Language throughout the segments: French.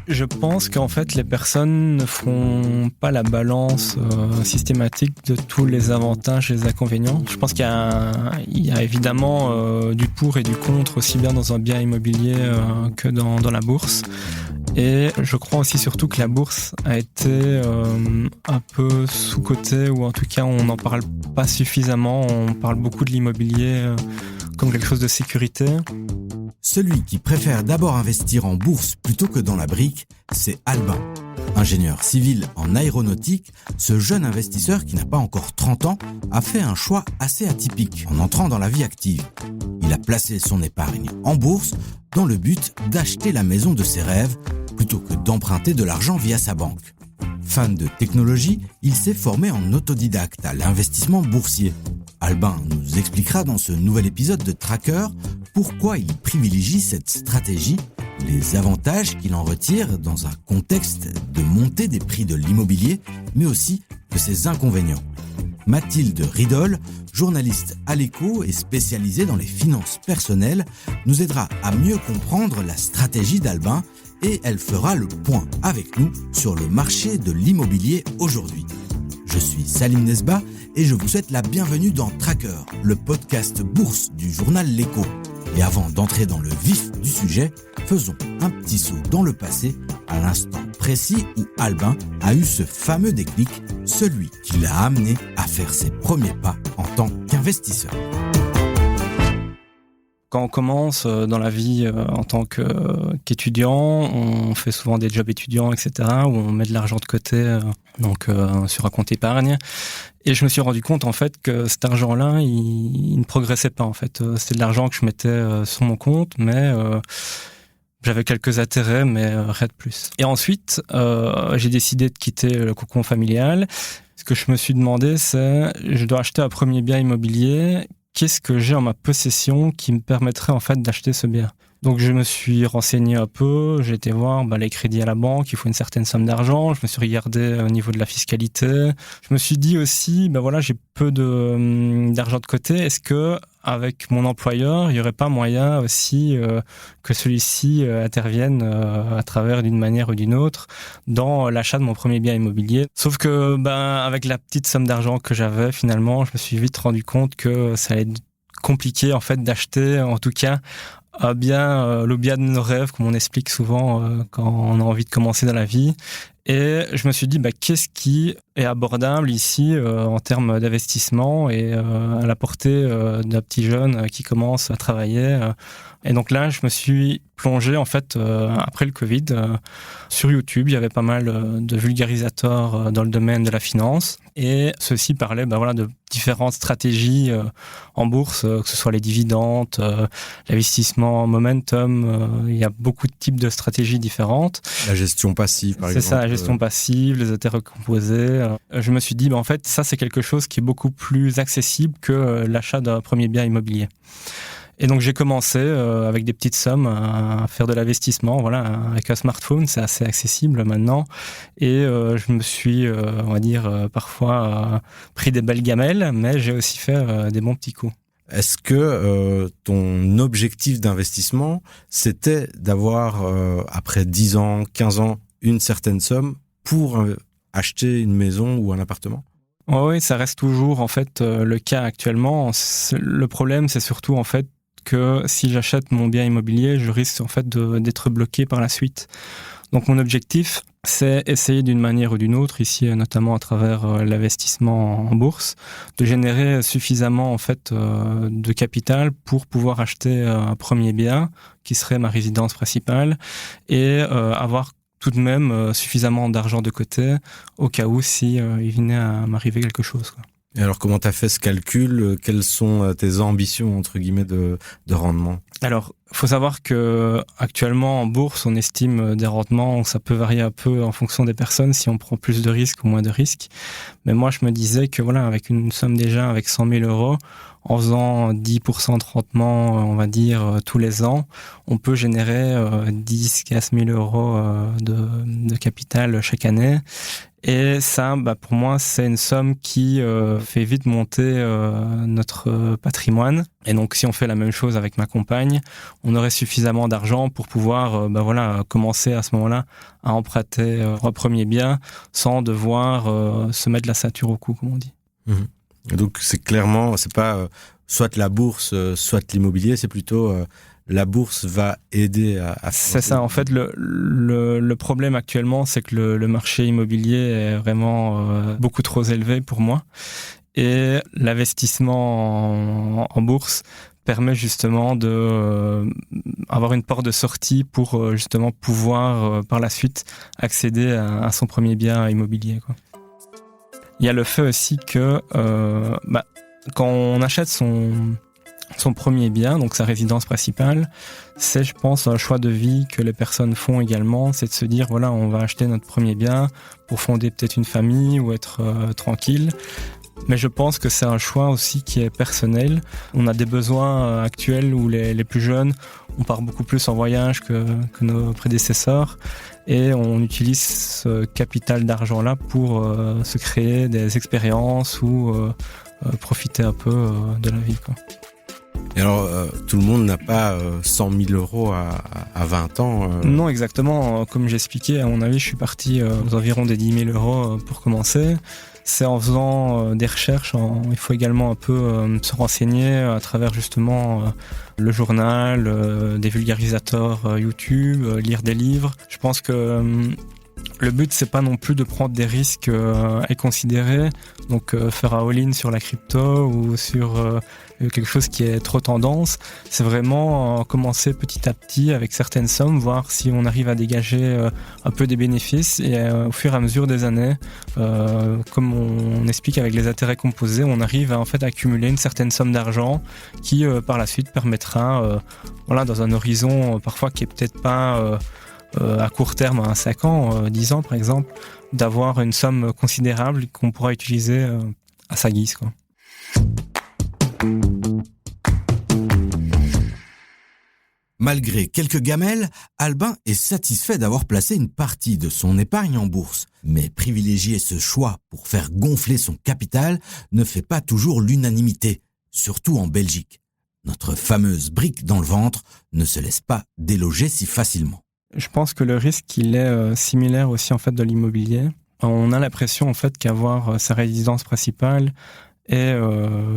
Je pense qu'en fait, les personnes ne font pas la balance systématique de tous les avantages et les inconvénients. Je pense qu'il y a évidemment du pour et du contre, aussi bien dans un bien immobilier que dans la bourse. Et je crois aussi surtout que la bourse a été un peu sous-cotée, ou en tout cas on n'en parle pas suffisamment. On parle beaucoup de l'immobilier comme quelque chose de sécurité. Celui qui préfère d'abord investir en bourse plutôt que dans la brique, c'est Albin. Ingénieur civil en aéronautique, ce jeune investisseur qui n'a pas encore 30 ans a fait un choix assez atypique en entrant dans la vie active. Il a placé son épargne en bourse dans le but d'acheter la maison de ses rêves plutôt que d'emprunter de l'argent via sa banque. Fan de technologie, il s'est formé en autodidacte à l'investissement boursier. Albin nous expliquera dans ce nouvel épisode de Tracker pourquoi il privilégie cette stratégie, les avantages qu'il en retire dans un contexte de montée des prix de l'immobilier, mais aussi de ses inconvénients. Mathilde Ridol, journaliste à l'Écho et spécialisée dans les finances personnelles, nous aidera à mieux comprendre la stratégie d'Albin et elle fera le point avec nous sur le marché de l'immobilier aujourd'hui. Je suis Salim Nesba et je vous souhaite la bienvenue dans Tracker, le podcast bourse du journal L'Écho. Et avant d'entrer dans le vif du sujet, faisons un petit saut dans le passé, à l'instant précis où Albin a eu ce fameux déclic, celui qui l'a amené à faire ses premiers pas en tant qu'investisseur. Quand on commence dans la vie en tant qu'étudiant, on fait souvent des jobs étudiants, etc., où on met de l'argent de côté sur un compte épargne. Et je me suis rendu compte en fait que cet argent-là, il ne progressait pas en fait. C'était de l'argent que je mettais sur mon compte, mais j'avais quelques intérêts, mais rien de plus. Et ensuite, j'ai décidé de quitter le cocon familial. Ce que je me suis demandé, c'est je dois acheter un premier bien immobilier. Qu'est-ce que j'ai en ma possession qui me permettrait en fait d'acheter ce bien? Donc je me suis renseigné un peu, j'ai été voir les crédits à la banque, il faut une certaine somme d'argent, je me suis regardé au niveau de la fiscalité. Je me suis dit aussi, j'ai peu d'argent de côté, est-ce que avec mon employeur, il n'y aurait pas moyen aussi que celui-ci intervienne à travers d'une manière ou d'une autre dans l'achat de mon premier bien immobilier. Sauf que avec la petite somme d'argent que j'avais, finalement, je me suis vite rendu compte que ça allait être compliqué en fait d'acheter, en tout cas, le bien de nos rêves, comme on explique souvent quand on a envie de commencer dans la vie. Et je me suis dit, qu'est-ce qui est abordable ici en termes d'investissement et à la portée d'un petit jeune qui commence à travailler. Et donc là, je me suis plongé, en fait, après le Covid, sur YouTube. Il y avait pas mal de vulgarisateurs dans le domaine de la finance. Et ceux-ci parlaient de différentes stratégies en bourse, que ce soit les dividendes, l'investissement momentum. Il y a beaucoup de types de stratégies différentes. La gestion passive, par exemple. C'est ça, la gestion passive, les intérêts composés. Je me suis dit, en fait, ça, c'est quelque chose qui est beaucoup plus accessible que l'achat d'un premier bien immobilier. Et donc, j'ai commencé avec des petites sommes à faire de l'investissement. Avec un smartphone, c'est assez accessible maintenant. Et je me suis, parfois pris des belles gamelles, mais j'ai aussi fait des bons petits coups. Est-ce que ton objectif d'investissement, c'était d'avoir, après 10 ans, 15 ans, une certaine somme pour acheter une maison ou un appartement ? Oui, ça reste toujours en fait le cas actuellement. Le problème, c'est surtout en fait que si j'achète mon bien immobilier, je risque en fait d'être bloqué par la suite. Donc mon objectif, c'est essayer d'une manière ou d'une autre, ici notamment à travers l'investissement en bourse, de générer suffisamment en fait de capital pour pouvoir acheter un premier bien qui serait ma résidence principale et avoir tout de même suffisamment d'argent de côté au cas où si il venait à m'arriver quelque chose, quoi. Et alors, comment tu as fait ce calcul ? Quelles sont tes ambitions, entre guillemets, de rendement ? Alors, il faut savoir que actuellement en bourse, on estime des rendements, ça peut varier un peu en fonction des personnes, si on prend plus de risques ou moins de risques. Mais moi, je me disais que avec une somme déjà, avec 100 000 euros, en faisant 10% de rendement, on va dire, tous les ans, on peut générer 10-15 000 euros de capital chaque année. Et ça, pour moi, c'est une somme qui fait vite monter notre patrimoine. Et donc, si on fait la même chose avec ma compagne, on aurait suffisamment d'argent pour pouvoir, commencer à ce moment-là à emprunter un premier bien sans devoir se mettre la ceinture au cou, comme on dit. Mmh. Donc, c'est clairement, c'est pas soit la bourse, soit l'immobilier, c'est plutôt la bourse va aider à C'est ça. En fait, le problème actuellement, c'est que le marché immobilier est vraiment beaucoup trop élevé pour moi. Et l'investissement en bourse permet justement de avoir une porte de sortie pour justement pouvoir par la suite accéder à son premier bien immobilier, quoi. Il y a le fait aussi que quand on achète son premier bien, donc sa résidence principale, c'est, je pense, un choix de vie que les personnes font également, c'est de se dire, voilà, on va acheter notre premier bien pour fonder peut-être une famille ou être tranquille. Mais je pense que c'est un choix aussi qui est personnel. On a des besoins actuels où les plus jeunes, on part beaucoup plus en voyage que nos prédécesseurs et on utilise ce capital d'argent-là pour se créer des expériences ou profiter un peu de la vie, quoi. Et alors, tout le monde n'a pas 100 000 euros à 20 ans. Non, exactement. Comme j'expliquais, à mon avis, je suis parti aux environs des 10 000 euros pour commencer. C'est en faisant des recherches, il faut également un peu se renseigner à travers justement le journal, des vulgarisateurs YouTube, lire des livres. Je pense que le but, c'est pas non plus de prendre des risques inconsidérés, donc faire un all-in sur la crypto ou sur quelque chose qui est trop tendance. C'est vraiment commencer petit à petit avec certaines sommes, voir si on arrive à dégager un peu des bénéfices et au fur et à mesure des années, comme on explique avec les intérêts composés, on arrive à en fait accumuler une certaine somme d'argent qui par la suite permettra, dans un horizon parfois qui est peut-être pas à court terme, à 5 ans, 10 ans par exemple, d'avoir une somme considérable qu'on pourra utiliser à sa guise, quoi. Malgré quelques gamelles, Albin est satisfait d'avoir placé une partie de son épargne en bourse. Mais privilégier ce choix pour faire gonfler son capital ne fait pas toujours l'unanimité, surtout en Belgique. Notre fameuse brique dans le ventre ne se laisse pas déloger si facilement. Je pense que le risque, il est similaire aussi en fait de l'immobilier. On a l'impression en fait qu'avoir sa résidence principale est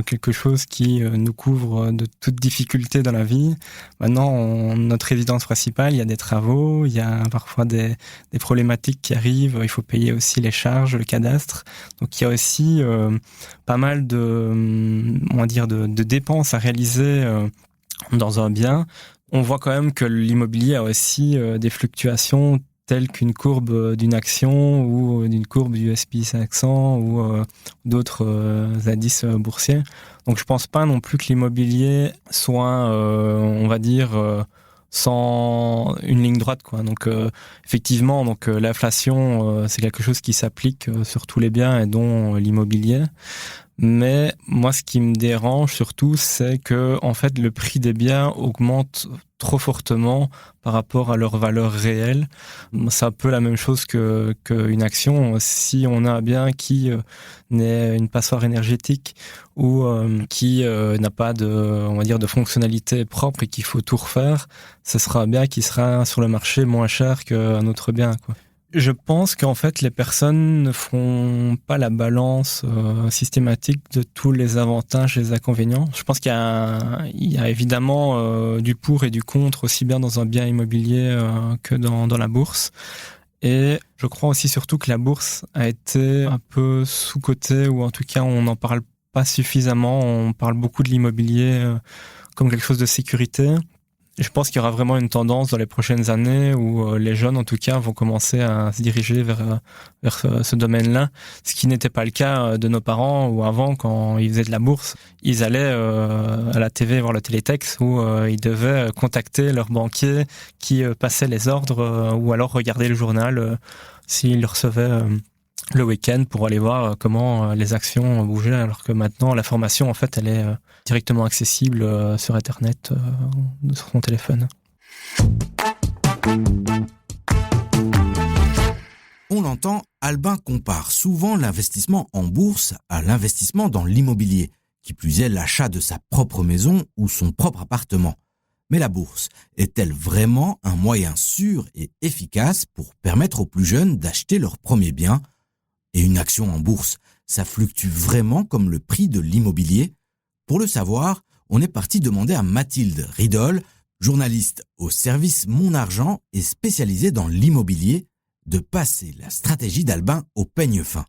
quelque chose qui nous couvre de toute difficulté dans la vie. Maintenant, notre résidence principale, il y a des travaux, il y a parfois des problématiques qui arrivent, il faut payer aussi les charges, le cadastre. Donc il y a aussi pas mal de dépenses à réaliser dans un bien. On voit quand même que l'immobilier a aussi des fluctuations telles qu'une courbe d'une action ou d'une courbe du S&P 500 ou d'autres indices boursiers. Donc je pense pas non plus que l'immobilier soit, sans une ligne droite, quoi. Donc effectivement, l'inflation, c'est quelque chose qui s'applique sur tous les biens et dont l'immobilier. Mais moi, ce qui me dérange surtout, c'est que en fait, le prix des biens augmente trop fortement par rapport à leur valeur réelle. C'est un peu la même chose qu'une action. Si on a un bien qui n'est une passoire énergétique ou qui n'a pas de fonctionnalité propre et qu'il faut tout refaire, ce sera un bien qui sera sur le marché moins cher qu'un autre bien, quoi. Je pense qu'en fait, les personnes ne font pas la balance systématique de tous les avantages et les inconvénients. Je pense qu'il y a évidemment du pour et du contre, aussi bien dans un bien immobilier que dans la bourse. Et je crois aussi surtout que la bourse a été un peu sous-cotée, ou en tout cas, on n'en parle pas suffisamment. On parle beaucoup de l'immobilier comme quelque chose de sécurité. Je pense qu'il y aura vraiment une tendance dans les prochaines années où les jeunes, en tout cas, vont commencer à se diriger vers ce domaine-là. Ce qui n'était pas le cas de nos parents, où avant, quand ils faisaient de la bourse, ils allaient à la TV voir le télétexte où ils devaient contacter leur banquier qui passait les ordres ou alors regarder le journal s'ils le recevaient le week-end pour aller voir comment les actions bougeaient, alors que maintenant, l'information, en fait, elle est directement accessible sur Internet, sur son téléphone. On l'entend, Albin compare souvent l'investissement en bourse à l'investissement dans l'immobilier, qui plus est l'achat de sa propre maison ou son propre appartement. Mais la bourse est-elle vraiment un moyen sûr et efficace pour permettre aux plus jeunes d'acheter leur premier bien ? Et une action en bourse, ça fluctue vraiment comme le prix de l'immobilier ? Pour le savoir, on est parti demander à Mathilde Ridol, journaliste au service Mon Argent et spécialisée dans l'immobilier, de passer la stratégie d'Albin au peigne fin.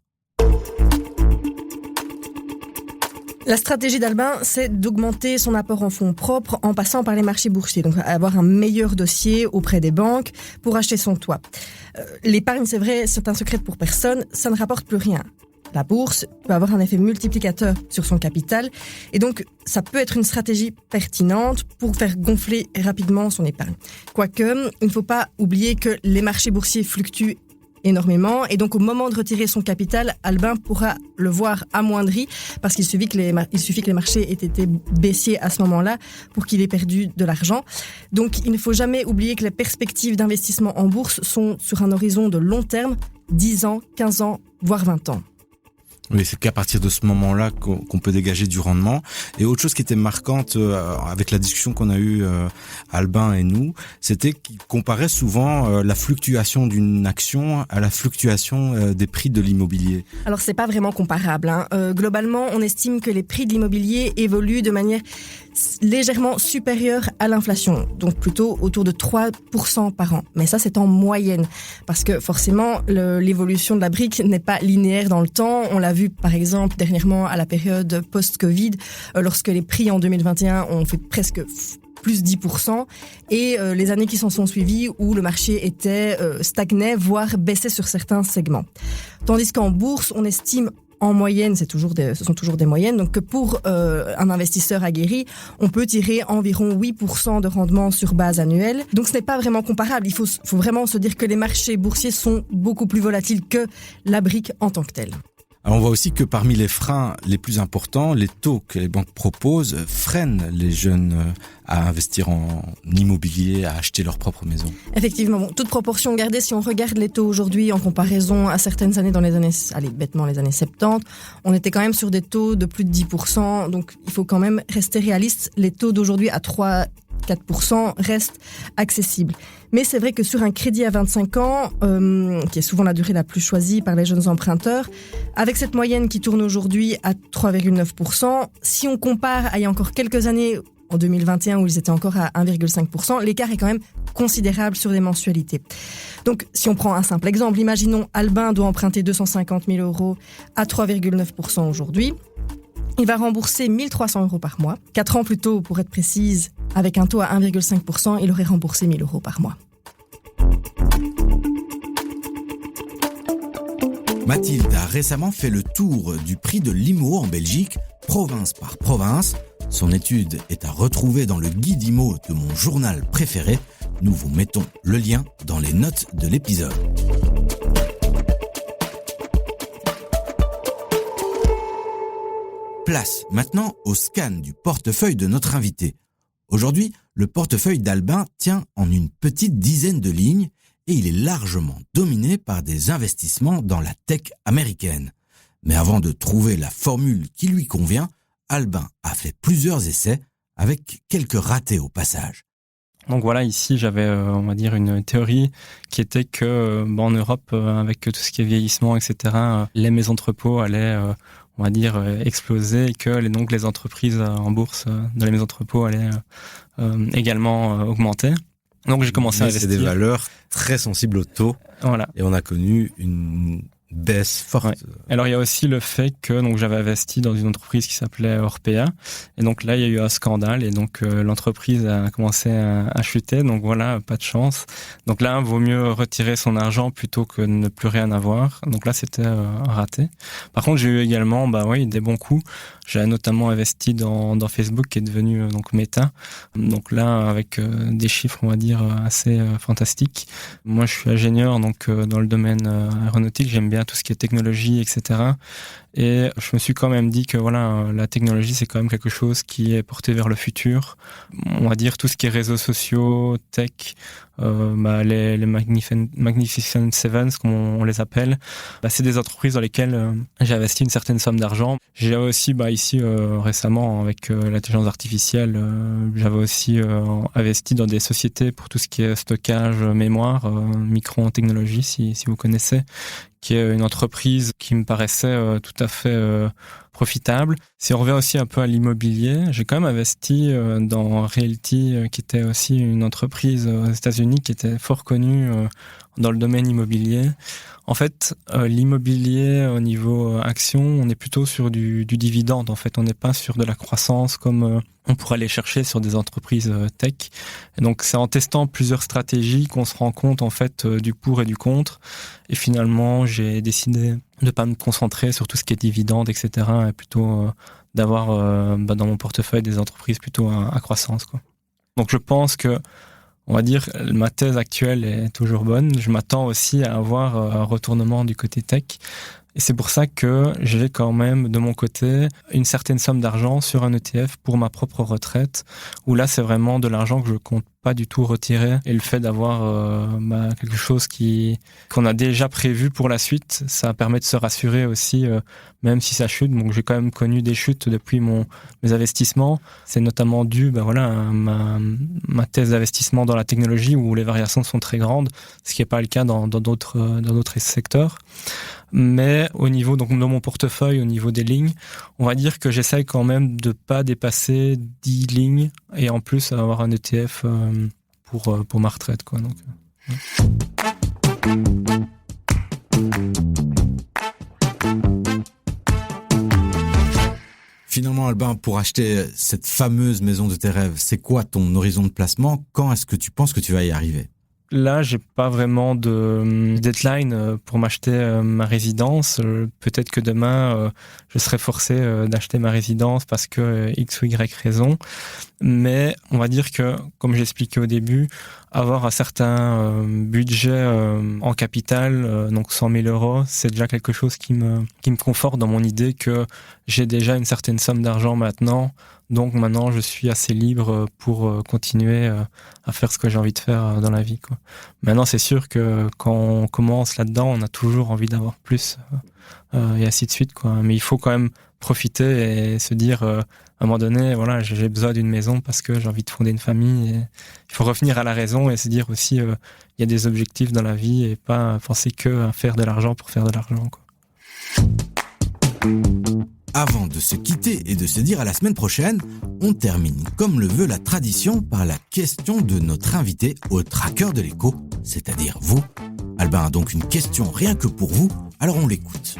La stratégie d'Albin, c'est d'augmenter son apport en fonds propres en passant par les marchés boursiers, donc avoir un meilleur dossier auprès des banques pour acheter son toit. L'épargne, c'est vrai, c'est un secret pour personne, ça ne rapporte plus rien. La bourse peut avoir un effet multiplicateur sur son capital et donc ça peut être une stratégie pertinente pour faire gonfler rapidement son épargne. Quoique, il ne faut pas oublier que les marchés boursiers fluctuent énormément et donc au moment de retirer son capital, Albin pourra le voir amoindri parce qu'il suffit que les marchés aient été baissiers à ce moment-là pour qu'il ait perdu de l'argent. Donc il ne faut jamais oublier que les perspectives d'investissement en bourse sont sur un horizon de long terme, 10 ans, 15 ans, voire 20 ans. Oui, c'est qu'à partir de ce moment-là qu'on peut dégager du rendement. Et autre chose qui était marquante avec la discussion qu'on a eue Albin et nous, c'était qu'il comparait souvent la fluctuation d'une action à la fluctuation des prix de l'immobilier. Alors c'est pas vraiment comparable, hein. Globalement, on estime que les prix de l'immobilier évoluent de manière légèrement supérieure à l'inflation, donc plutôt autour de 3% par an. Mais ça, c'est en moyenne, parce que forcément, l'évolution de la brique n'est pas linéaire dans le temps. On l'a vu, par exemple, dernièrement à la période post-Covid, lorsque les prix en 2021 ont fait presque plus 10%, et les années qui s'en sont suivies où le marché était stagnait, voire baissait sur certains segments. Tandis qu'en bourse, on estime en moyenne, ce sont toujours des moyennes, donc que pour un investisseur aguerri, on peut tirer environ 8% de rendement sur base annuelle. Donc ce n'est pas vraiment comparable. Il faut vraiment se dire que les marchés boursiers sont beaucoup plus volatiles que la brique en tant que telle. Alors on voit aussi que parmi les freins les plus importants, les taux que les banques proposent freinent les jeunes à investir en immobilier, à acheter leur propre maison. Effectivement, toute proportion gardée, si on regarde les taux aujourd'hui en comparaison à certaines années bêtement les années 70, on était quand même sur des taux de plus de 10%, donc il faut quand même rester réaliste. Les taux d'aujourd'hui à 3-4% restent accessibles. Mais c'est vrai que sur un crédit à 25 ans, qui est souvent la durée la plus choisie par les jeunes emprunteurs, avec cette moyenne qui tourne aujourd'hui à 3,9%, si on compare à il y a encore quelques années, en 2021 où ils étaient encore à 1,5%, l'écart est quand même considérable sur les mensualités. Donc si on prend un simple exemple, imaginons Albin doit emprunter 250 000 euros à 3,9% aujourd'hui. Il va rembourser 1 300 euros par mois. 4 ans plus tôt, pour être précise, avec un taux à 1,5%, il aurait remboursé 1 000 euros par mois. Mathilde a récemment fait le tour du prix de l'IMO en Belgique, province par province. Son étude est à retrouver dans le guide IMO de mon journal préféré. Nous vous mettons le lien dans les notes de l'épisode. Place maintenant au scan du portefeuille de notre invité. Aujourd'hui, le portefeuille d'Albin tient en une petite dizaine de lignes et il est largement dominé par des investissements dans la tech américaine. Mais avant de trouver la formule qui lui convient, Albin a fait plusieurs essais avec quelques ratés au passage. Donc voilà, ici j'avais, on va dire, une théorie qui était que en Europe, avec tout ce qui est vieillissement, etc., les maisons entrepôts allaient, on va dire, exploser et que les entreprises en bourse dans les maisons entrepôts allaient également augmenter. Donc j'ai commencé à investir. C'est des valeurs très sensibles au taux. Voilà. Et on a connu une baisse forte. Ouais. Alors il y a aussi le fait que j'avais investi dans une entreprise qui s'appelait Orpea et donc là il y a eu un scandale et donc l'entreprise a commencé à chuter, donc voilà, pas de chance. Donc là vaut mieux retirer son argent plutôt que de ne plus rien avoir. Donc là c'était un raté. Par contre j'ai eu également des bons coups. J'ai notamment investi dans Facebook qui est devenu donc Meta. Donc là avec des chiffres on va dire assez fantastiques. Moi je suis ingénieur donc dans le domaine aéronautique, j'aime bien tout ce qui est technologie, etc. Et je me suis quand même dit que la technologie, c'est quand même quelque chose qui est porté vers le futur. On va dire tout ce qui est réseaux sociaux, tech, les Magnificent Sevens, comme on les appelle. C'est des entreprises dans lesquelles j'ai investi une certaine somme d'argent. J'ai aussi ici récemment avec l'intelligence artificielle, j'avais aussi investi dans des sociétés pour tout ce qui est stockage, mémoire, Micron Technologies, si vous connaissez, qui est une entreprise qui me paraissait tout à fait profitable. Si on revient aussi un peu à l'immobilier, j'ai quand même investi dans Realty, qui était aussi une entreprise aux États-Unis qui était fort connue dans le domaine immobilier. En fait, l'immobilier au niveau action, on est plutôt sur du dividende. En fait, on n'est pas sur de la croissance comme on pourrait aller chercher sur des entreprises tech. Et donc, c'est en testant plusieurs stratégies qu'on se rend compte en fait du pour et du contre. Et finalement, j'ai décidé de pas me concentrer sur tout ce qui est dividende, etc. Et plutôt d'avoir dans mon portefeuille des entreprises plutôt à croissance, quoi. Donc, je pense que on va dire, ma thèse actuelle est toujours bonne. Je m'attends aussi à avoir un retournement du côté tech. Et c'est pour ça que j'ai quand même, de mon côté, une certaine somme d'argent sur un ETF pour ma propre retraite, où là, c'est vraiment de l'argent que je compte pas du tout retirer. Et le fait d'avoir quelque chose qu'on a déjà prévu pour la suite, ça permet de se rassurer aussi, même si ça chute. Donc, j'ai quand même connu des chutes depuis mes investissements. C'est notamment dû, à ma thèse d'investissement dans la technologie où les variations sont très grandes, ce qui n'est pas le cas dans d'autres secteurs. Mais au niveau donc de mon portefeuille, au niveau des lignes, on va dire que j'essaye quand même de pas dépasser 10 lignes et en plus avoir un ETF pour ma retraite, quoi. Donc, Finalement, Albin, pour acheter cette fameuse maison de tes rêves, c'est quoi ton horizon de placement? Quand est-ce que tu penses que tu vas y arriver? Là, j'ai pas vraiment de deadline pour m'acheter ma résidence. Peut-être que demain, je serai forcé d'acheter ma résidence parce que X ou Y raison. Mais on va dire que, comme j'expliquais au début, avoir un certain budget en capital, donc 100 000 €, c'est déjà quelque chose qui me conforte dans mon idée que j'ai déjà une certaine somme d'argent maintenant. Donc maintenant, je suis assez libre pour continuer à faire ce que j'ai envie de faire dans la vie, quoi. Maintenant, c'est sûr que quand on commence là-dedans, on a toujours envie d'avoir plus et ainsi de suite, quoi. Mais il faut quand même profiter et se dire, à un moment donné, voilà, j'ai besoin d'une maison parce que j'ai envie de fonder une famille. Et il faut revenir à la raison et se dire aussi, il y a des objectifs dans la vie et pas penser que à faire de l'argent pour faire de l'argent, quoi. Avant de se quitter et de se dire à la semaine prochaine, on termine, comme le veut la tradition, par la question de notre invité au tracker de l'écho, c'est-à-dire vous. Albin a donc une question rien que pour vous, alors on l'écoute.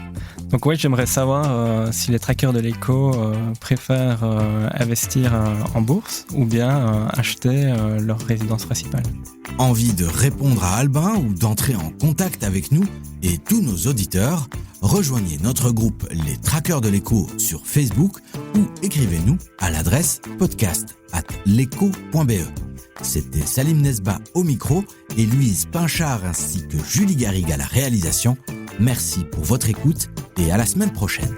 Donc oui, j'aimerais savoir si les trackers de l'écho préfèrent investir en bourse ou bien acheter leur résidence principale. Envie de répondre à Albin ou d'entrer en contact avec nous et tous nos auditeurs, rejoignez notre groupe Les Trackers de l'écho sur Facebook ou écrivez-nous à l'adresse podcast@lecho.be. C'était Salim Nesba au micro et Louise Pinchard ainsi que Julie Garrigue à la réalisation. Merci pour votre écoute et à la semaine prochaine.